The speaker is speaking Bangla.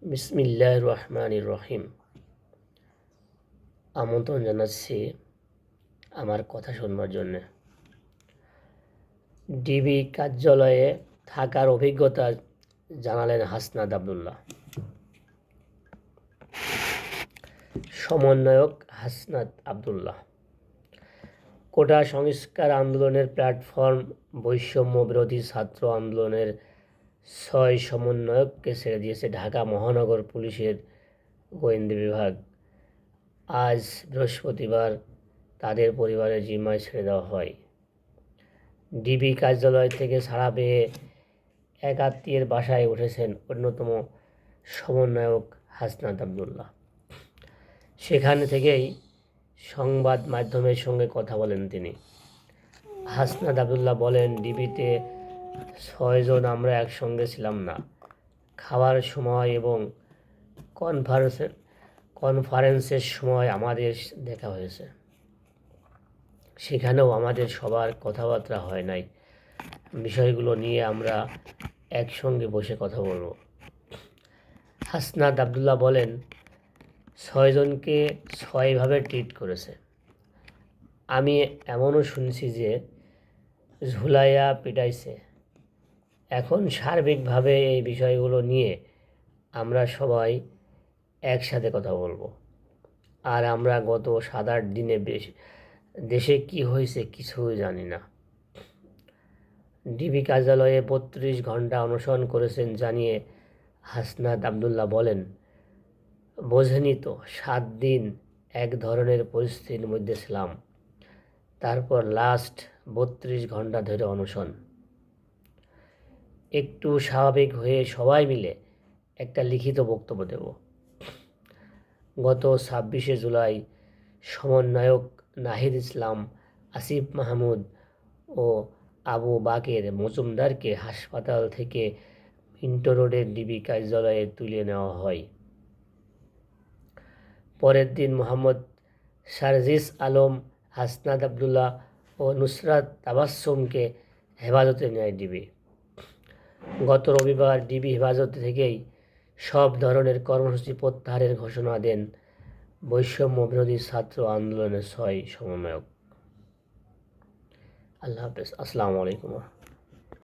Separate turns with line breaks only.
বিসমিল্লাহির রহমানির রহিম। আমন্ত্রণ জানাচ্ছি আমার কথা শুনবার জন্যে। ডিবি কার্যালয়ে থাকার অভিজ্ঞতা জানালেন হাসনাত আবদুল্লাহ। সমন্বয়ক হাসনাত আবদুল্লাহ কোটা সংস্কার আন্দোলনের প্ল্যাটফর্ম বৈষম্য বিরোধী ছাত্র আন্দোলনের 6 সমন্বয়ককে ছেড়ে দিয়েছে ঢাকা মহানগর পুলিশের গোয়েন্দা বিভাগ। আজ বৃহস্পতিবার তাদের পরিবারের জিম্মায় ছেড়ে দেওয়া হয়। ডিবি কার্যালয় থেকে ছাড়া পেয়ে এক আত্মীয়ের বাসায় উঠেছেন অন্যতম সমন্বয়ক হাসনাত আবদুল্লাহ। সেখানে থেকেই সংবাদ মাধ্যমের সঙ্গে কথা বলেন তিনি। হাসনাত আবদুল্লাহ বলেন, ডিবিতে 6 জন আমরা একসঙ্গে ছিলাম না। খাওয়ার সময় এবং কনফারেন্সের সময় আমাদের দেখা হয়েছে, সেখানেও আমাদের সবার কথাবার্তা হয় নাই। বিষয়গুলো নিয়ে আমরা একসঙ্গে বসে কথা বলব। হাসনাত আবদুল্লাহ বলেন, 6 জনকে 6 ভাবে ট্রিট করেছে। আমি এমনও শুনছি যে ঝুলাইয়া পিটাইছে। এখন সার্বিকভাবে এই বিষয়গুলো নিয়ে আমরা সবাই একসাথে কথা বলবো। আর আমরা গত 7-8 দিনে দেশে কি হয়েছে কিছুই জানি না। ডিবি কার্যালয়ে 32 ঘন্টা অনশন করেছেন জানিয়ে হাসনাত আবদুল্লাহ বলেন, বোঝেনি তো 7 দিন এক ধরনের পরিস্থিতির মধ্যে ছিলাম, তারপর লাস্ট 32 ঘন্টা ধরে অনশন। একটু স্বাভাবিক হয়ে সবাই মিলে একটা লিখিত বক্তব্য দেব। গত 26শে জুলাই সমন্বয়ক নাহিদ ইসলাম, আসিফ মাহমুদ ও আবু বাকের মজুমদারকে হাসপাতাল থেকে মিন্টো রোডের ডিবি কার্যালয়ে তুলে নেওয়া হয়। পরের দিন মোহাম্মদ সারজিস আলম, হাসনাত আবদুল্লাহ ও নুসরাত তাবাসসুমকে হেফাজতে নেয় ডিবি। গত রবিবার ডিবি হেফাজতে থেকেই সব ধরনের কর্মসূচি প্রত্যাহারের ঘোষণা দেন বৈষম্য বিরোধী ছাত্র আন্দোলনের 6 সমন্বয়ক। আল্লাহ হাফেজ। আসসালামু আলাইকুম।